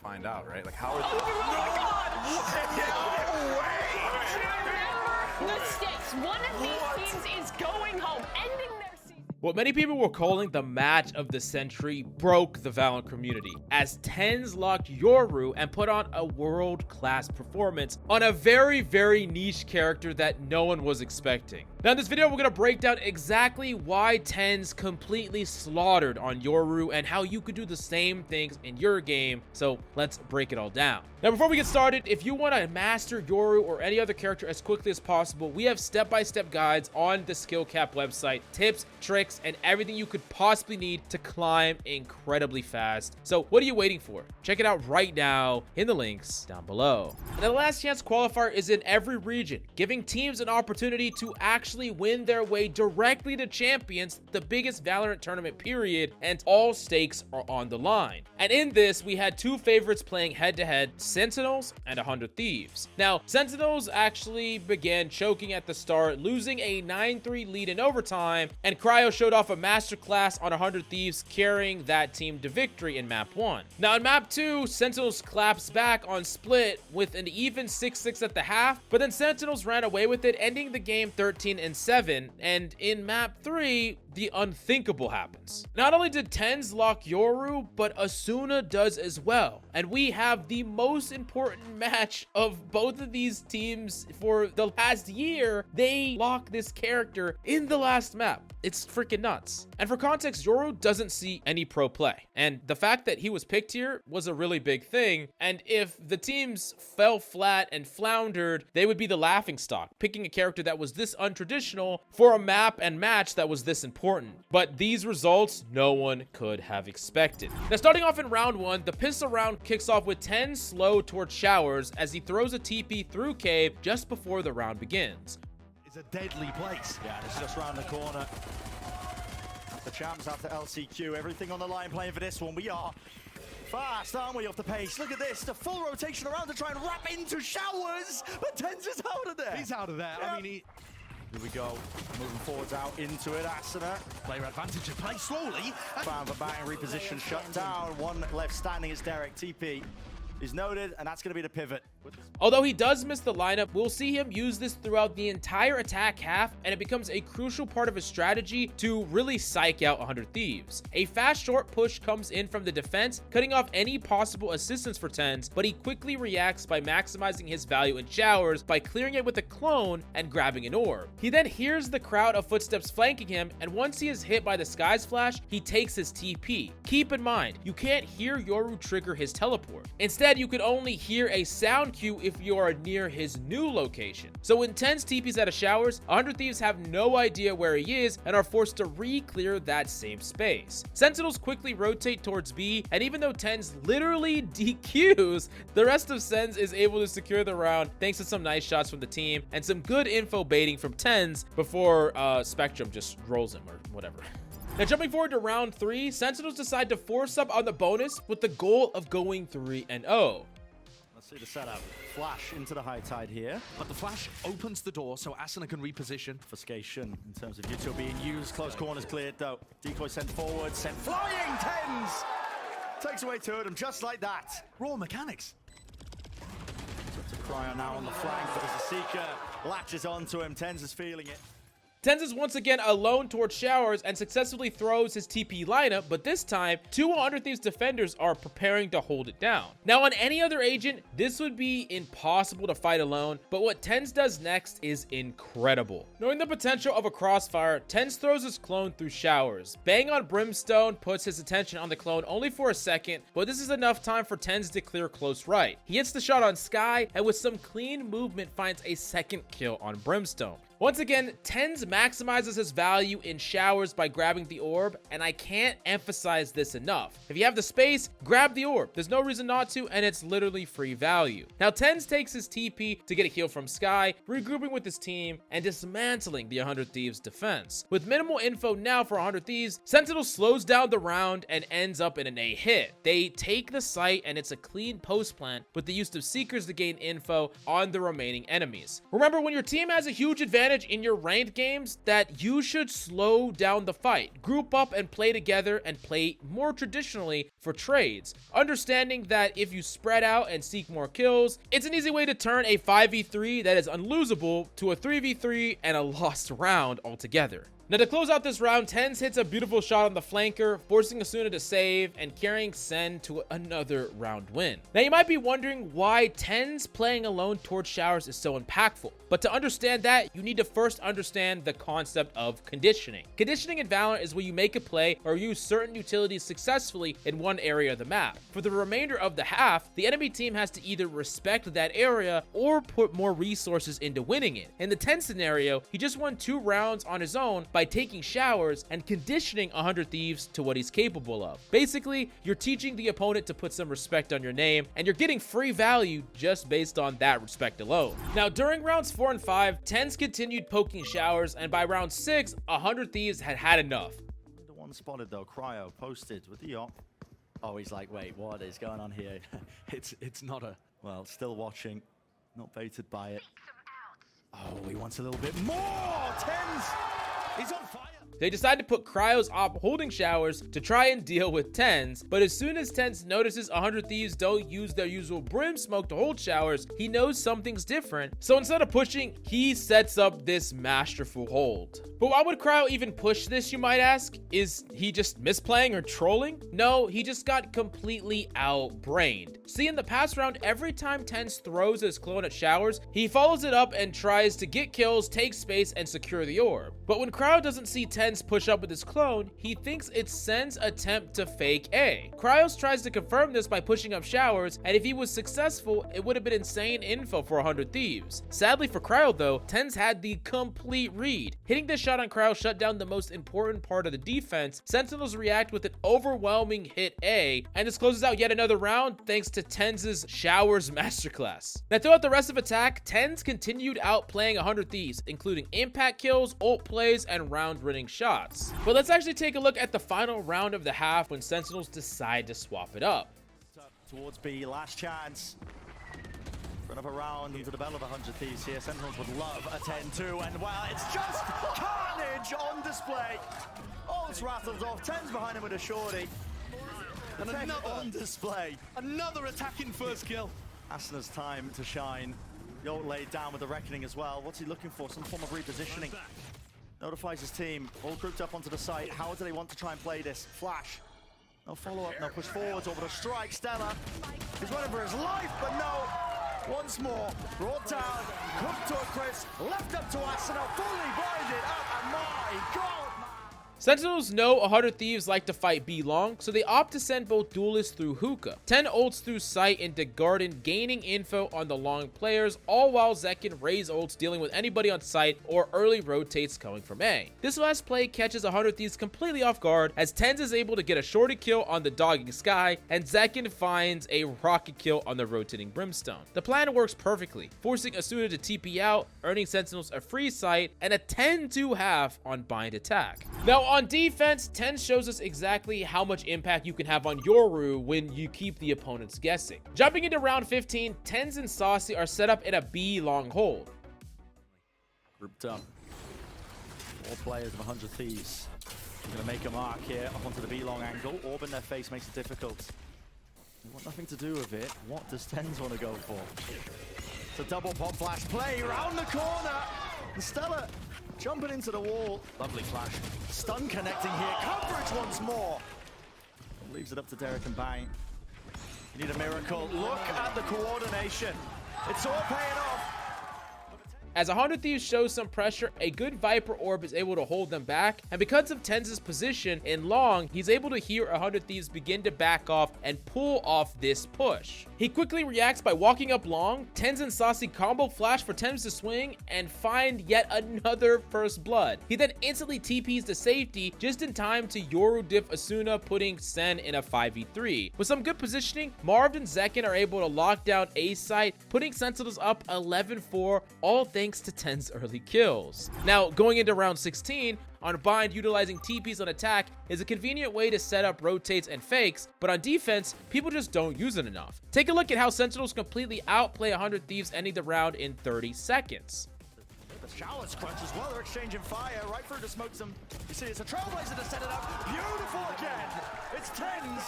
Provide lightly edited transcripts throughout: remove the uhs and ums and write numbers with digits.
find out, right? Like, how are Remember the stakes. One of these teams is going home, ending their season. What many people were calling the match of the century broke the Valorant community, as TenZ locked Yoru and put on a world-class performance on a very, very niche character that no one was expecting. Now in this video, we're going to break down exactly why TenZ completely slaughtered on Yoru and how you could do the same things in your game, so let's break it all down. Now before we get started, if you want to master Yoru or any other character as quickly as possible, we have step-by-step guides on the SkillCapped website, tips, tricks, and everything you could possibly need to climb incredibly fast. So what are you waiting for? Check it out right now in the links down below. And the last chance qualifier is in every region, giving teams an opportunity to actually win their way directly to champions, the biggest Valorant tournament period, and all stakes are on the line. And in this, we had two favorites playing head-to-head, Sentinels and 100 Thieves. Now, Sentinels actually began choking at the start, losing a 9-3 lead in overtime, and Cryo showed off a masterclass on 100 Thieves, carrying that team to victory in map 1. Now in map 2, Sentinels collapsed back on split with an even 6-6 at the half, but then Sentinels ran away with it, ending the game 13-7, and in map 3, the unthinkable happens. Not only did TenZ lock Yoru, but Asuna does as well. And we have the most important match of both of these teams for the last year. They lock this character in the last map. It's freaking nuts. And for context, Yoru doesn't see any pro play. And the fact that he was picked here was a really big thing. And if the teams fell flat and floundered, they would be the laughingstock, picking a character that was this untraditional for a map and match that was this important. But these results, no one could have expected. Now, starting off in round 1, the pistol round kicks off with TenZ slow towards Showers as he throws a TP through Cave just before the round begins. It's a deadly place. Yeah, it's just round the corner. The champs after LCQ, everything on the line playing for this one. We are fast, aren't we, off the pace? Look at this, the full rotation around to try and wrap into Showers, but TenZ is out of there. He's out of there. Yeah. I mean, Here we go, moving forwards out into it, Asuna. player advantage to play slowly. Found the batting reposition shut down. One left standing is Derek. TP is noted, and that's going to be the pivot. Although he does miss the lineup, we'll see him use this throughout the entire attack half, and it becomes a crucial part of his strategy to really psych out 100 Thieves. A fast short push comes in from the defense, cutting off any possible assistance for TenZ, but he quickly reacts by maximizing his value in Showers by clearing it with a clone and grabbing an orb. He then hears the crowd of footsteps flanking him, and once he is hit by the Sky's Flash, he takes his TP. Keep in mind, you can't hear Yoru trigger his teleport. Instead, you can only hear a sound cue if you are near his new location. So when TenZ TPs out of Showers, 100 Thieves have no idea where he is and are forced to re-clear that same space. Sentinels quickly rotate towards B, and even though TenZ literally DQs, the rest of SENZ is able to secure the round thanks to some nice shots from the team and some good info baiting from TenZ before Spectrum just rolls him or whatever. Now jumping forward to round 3, Sentinels decide to force up on the bonus with the goal of going 3-0. Let's see the setup. Flash into the high tide here. But the flash opens the door so Asuna can reposition. Obfuscation in terms of Util being used. Close corners cleared though. Decoy sent forward, sent flying. TenZ takes away two of them just like that. Raw mechanics. To Cryo now on the flank, but as the Seeker latches onto him, TenZ is feeling it. TenZ is once again alone towards Showers and successfully throws his TP lineup, but this time, two 100 Thieves defenders are preparing to hold it down. Now on any other agent, this would be impossible to fight alone, but what TenZ does next is incredible. Knowing the potential of a crossfire, TenZ throws his clone through Showers. Bang on Brimstone puts his attention on the clone only for a second, but this is enough time for TenZ to clear close right. He hits the shot on Sky, and with some clean movement finds a second kill on Brimstone. Once again, TenZ maximizes his value in Showers by grabbing the orb, and I can't emphasize this enough. If you have the space, grab the orb. There's no reason not to, and it's literally free value. Now, TenZ takes his TP to get a heal from Sky, regrouping with his team, and dismantling the 100 Thieves defense. With minimal info now for 100 Thieves, Sentinel slows down the round and ends up in an A hit. They take the site, and it's a clean post plant with the use of Seekers to gain info on the remaining enemies. Remember, when your team has a huge advantage advantage in your ranked games that you should slow down the fight, group up and play together, and play more traditionally for trades. Understanding that if you spread out and seek more kills, it's an easy way to turn a 5v3 that is unlosable to a 3v3 and a lost round altogether. Now to close out this round, TenZ hits a beautiful shot on the flanker, forcing Asuna to save and carrying SEN to another round win. Now you might be wondering why TenZ playing alone towards showers is so impactful, but to understand that, you need to first understand the concept of conditioning. Conditioning in Valorant is where you make a play or use certain utilities successfully in one area of the map. For the remainder of the half, the enemy team has to either respect that area or put more resources into winning it. In the TenZ scenario, he just won 2 rounds on his own by taking showers and conditioning 100 Thieves to what he's capable of. Basically, you're teaching the opponent to put some respect on your name, and you're getting free value just based on that respect alone. Now, during rounds 4 and 5, TenZ continued poking showers, and by round 6, 100 Thieves had enough. The one spotted though, Cryo posted with the op. Oh, he's like, wait, what is going on here? It's not a... Well, still watching, not baited by it. Oh, he wants a little bit more! TenZ! He's on fire! They decide to put Cryo's op holding showers to try and deal with TenZ, but as soon as TenZ notices 100 Thieves don't use their usual brim smoke to hold showers, he knows something's different. So instead of pushing, he sets up this masterful hold. But why would Cryo even push this, you might ask? Is he just misplaying or trolling? No, he just got completely outbrained. See, in the past round, every time TenZ throws his clone at showers, he follows it up and tries to get kills, take space, and secure the orb. But when Cryo doesn't see TenZ push up with his clone, he thinks it's SEN's attempt to fake A. Cryos tries to confirm this by pushing up showers, and if he was successful, it would have been insane info for 100 Thieves. Sadly for Cryo though, TenZ had the complete read. Hitting this shot on Cryo shut down the most important part of the defense. Sentinels react with an overwhelming hit A, and this closes out yet another round thanks to TenZ's showers masterclass. Now throughout the rest of attack, TenZ continued outplaying 100 Thieves, including impact kills, ult plays, and round-winning shots. But let's actually take a look at the final round of the half when Sentinels decide to swap it up. Towards B, last chance. Run up around into the battle of 100 Thieves here. Sentinels would love a 10-2, and well, it's just carnage on display. Oh, it's rattled off. TenZ behind him with a shorty. And another on display. Another attacking first kill. Asuna's time to shine. Yoru laid down with the Reckoning as well. What's he looking for? Some form of repositioning. Notifies his team, all grouped up onto the site. How do they want to try and play this? Flash. No follow-up, no push forwards, over the strike. Stella, he's running for his life, but no. Once more, brought down, cooked to a crisp, left up to Asuna, fully blinded. Oh my God. Sentinels know 100 Thieves like to fight B long, so they opt to send both duelists through hookah, 10 ults through sight into garden, gaining info on the long players, all while Zekin raise ults dealing with anybody on site or early rotates coming from A. This last play catches 100 Thieves completely off guard as TenZ is able to get a shorty kill on the dogging Sky, and Zekin finds a rocket kill on the rotating Brimstone. The plan works perfectly, forcing Asuna to TP out, earning Sentinels a free sight, and a 10-2 half on bind attack. Now on defense, TenZ shows us exactly how much impact you can have on Yoru when you keep the opponents guessing. Jumping into round 15, TenZ and Saucy are set up in a B long hold. Grouped up. All players of 100 Thieves. Going to make a mark here up onto the B long angle. Orb in their face makes it difficult. They want nothing to do with it. What does TenZ want to go for? It's a double pop flash play round the corner. And Stella jumping into the wall. Lovely flash. Stun connecting here. Coverage once more. Leaves it up to Derek and Bang. You need a miracle. Look at the coordination. It's all paying off. As 100 Thieves shows some pressure, a good Viper Orb is able to hold them back, and because of TenZ's position in long, he's able to hear 100 Thieves begin to back off and pull off this push. He quickly reacts by walking up long. TenZ and Saucy combo flash for TenZ to swing and find yet another first blood. He then instantly TPs to safety just in time to Yoru diff Asuna, putting SEN in a 5v3. With some good positioning, Marv and Zekin are able to lock down A site, putting Sentinels up 11-4, all thanks to TenZ early kills. Now, going into round 16, on bind, utilizing TPs on attack is a convenient way to set up rotates and fakes, but on defense, people just don't use it enough. Take a look at how Sentinels completely outplay 100 Thieves, ending the round in 30 seconds. The showers crunch as well. They're exchanging fire right through the smoke. You see, it's a Trailblazer to set it up. Beautiful again. It's TenZ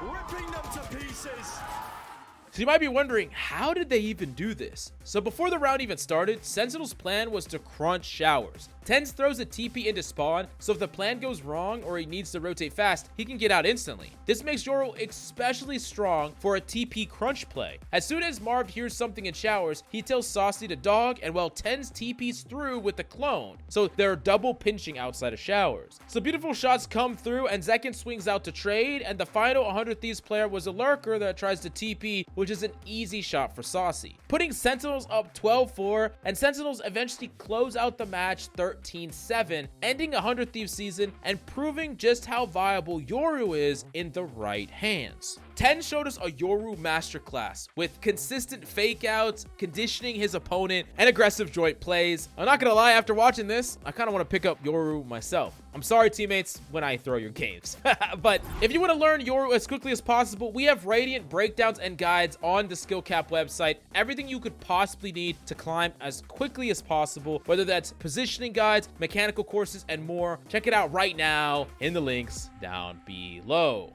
ripping them to pieces. So you might be wondering, how did they even do this? So before the round even started, Sentinel's plan was to crunch showers. TenZ throws a TP into spawn, so if the plan goes wrong or he needs to rotate fast, he can get out instantly. This makes Yoru especially strong for a TP crunch play. As soon as Marv hears something in showers, he tells Saucy to dog, and well, TenZ TPs through with the clone, so they're double pinching outside of showers. So beautiful shots come through, and Zekin swings out to trade, and the final 100 Thieves player was a lurker that tries to TP, which is an easy shot for Saucy, putting Sentinels up 12-4, and Sentinels eventually close out the match 13-7, ending a 100 Thieves season and proving just how viable Yoru is in the right hands. TenZ showed us a Yoru masterclass with consistent fake outs, conditioning his opponent, and aggressive joint plays. I'm not gonna lie, after watching this, I kind of want to pick up Yoru myself. I'm sorry, teammates, when I throw your games. But if you want to learn Yoru as quickly as possible, we have Radiant breakdowns and guides on the SkillCapped website. Everything you could possibly need to climb as quickly as possible, whether that's positioning guides, mechanical courses, and more. Check it out right now in the links down below.